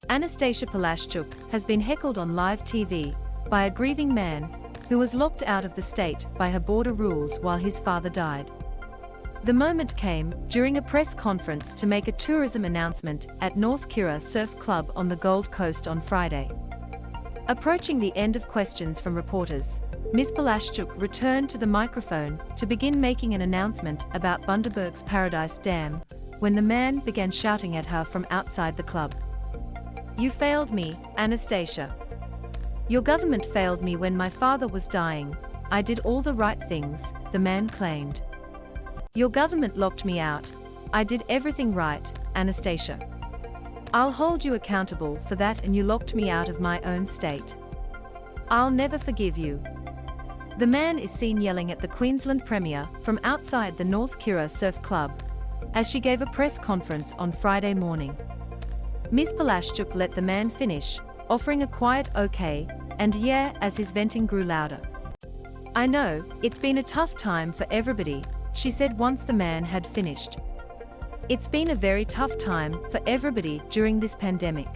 Annastacia Palaszczuk has been heckled on live TV by a grieving man who was locked out of the state by her border rules while his father died. The moment came during a press conference to make a tourism announcement at North Kirra Surf Club on the Gold Coast on Friday. Approaching the end of questions from reporters, Ms. Palaszczuk returned to the microphone to begin making an announcement about Bundaberg's Paradise Dam, when the man began shouting at her from outside the club. "You failed me, Annastacia. Your government failed me when my father was dying. I did all the right things," the man claimed. "Your government locked me out. I did everything right, Annastacia. I'll hold you accountable for that, and you locked me out of my own state. I'll never forgive you." The man is seen yelling at the Queensland Premier from outside the North Kirra Surf Club as she gave a press conference on Friday morning. Ms. Palaszczuk let the man finish, offering a quiet "okay" and "yeah" as his venting grew louder. "I know, it's been a tough time for everybody," she said once the man had finished. "It's been a very tough time for everybody during this pandemic.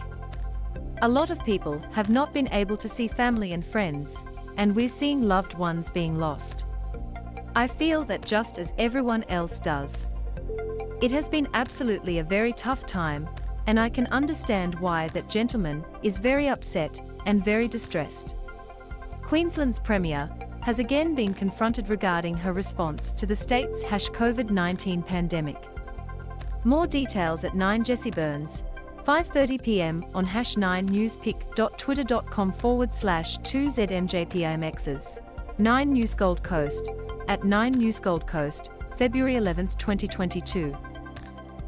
A lot of people have not been able to see family and friends, and we're seeing loved ones being lost. I feel that just as everyone else does. It has been absolutely a very tough time, and I can understand why that gentleman is very upset and very distressed." Queensland's Premier has again been confronted regarding her response to the state's COVID-19 pandemic. More details at 9 Jesse Burns, 5:30 p.m. on #9newspic.twitter.com/2ZMJPIMXs. 9 News Gold Coast, at 9 News Gold Coast, February 11, 2022.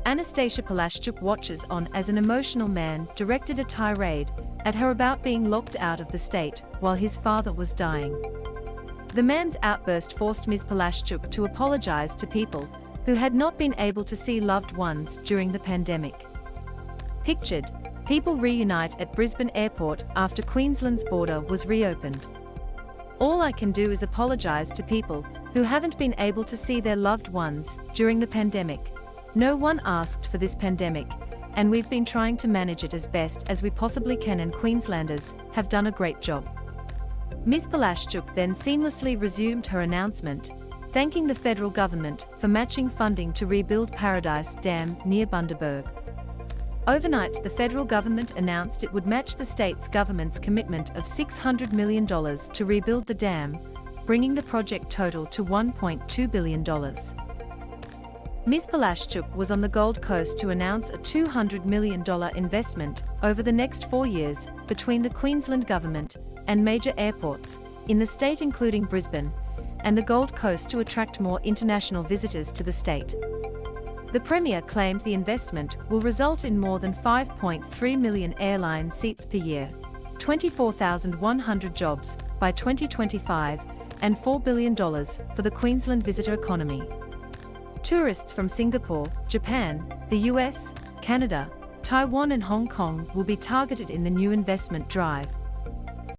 Annastacia Palaszczuk watches on as an emotional man directed a tirade at her about being locked out of the state while his father was dying. The man's outburst forced Ms. Palaszczuk to apologize to people who had not been able to see loved ones during the pandemic. Pictured, people reunite at Brisbane Airport after Queensland's border was reopened. "All I can do is apologize to people who haven't been able to see their loved ones during the pandemic. No one asked for this pandemic, and we've been trying to manage it as best as we possibly can, and Queenslanders have done a great job." Ms. Palaszczuk then seamlessly resumed her announcement, thanking the federal government for matching funding to rebuild Paradise Dam near Bundaberg. Overnight, the federal government announced it would match the state's government's commitment of $600 million to rebuild the dam, bringing the project total to $1.2 billion. Ms. Palaszczuk was on the Gold Coast to announce a $200 million investment over the next 4 years between the Queensland government and major airports in the state, including Brisbane and the Gold Coast, to attract more international visitors to the state. The Premier claimed the investment will result in more than 5.3 million airline seats per year, 24,100 jobs by 2025, and $4 billion for the Queensland visitor economy. Tourists from Singapore, Japan, the US, Canada, Taiwan and Hong Kong will be targeted in the new investment drive.